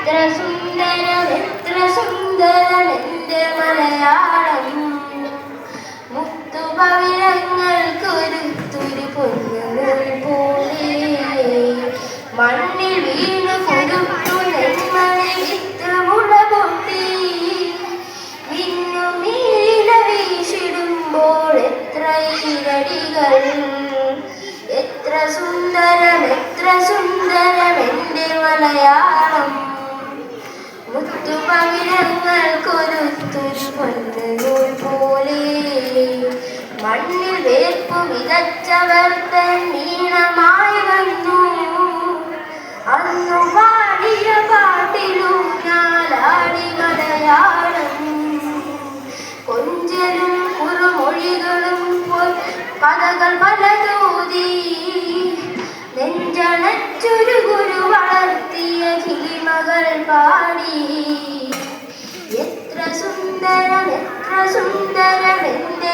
എത്ര സുന്ദരം എൻ്റെ മലയാളം. മുത്തുപവിഴങ്ങൾക്കൊരുത്തൊരു പൊന്നുനൂൽ പോലെ മണ്ണിൽ വീണ് കൊടുത്തു നെന്മണി വിത്ത് മുള പൊട്ടി മിന്നുമീല വീശിടുമ്പോൾ എത്ര ഈരടികൾ. എത്ര സുന്ദരം എൻ്റെ മലയാളം. മുത്തുപവിഴങ്ങൾക്കൊരുത്തൊരു പൊന്നുനൂൽ പോലെ മണ്ണിൽ വേർപ്പു വിതച്ചവർ നീണമായി വന്നു. അന്നു പാടിയ പാട്ടിലൂഞ്ഞാലാടി മലയാളം. കൊഞ്ചലും കുറുമൊഴികളും കഥകൾ പലതൂതി നെഞ്ചണച്ചൊരു ഗുരു വളർത്തിയ കിളിമകൾ പാടി. എത്ര സുന്ദരം എൻ്റെ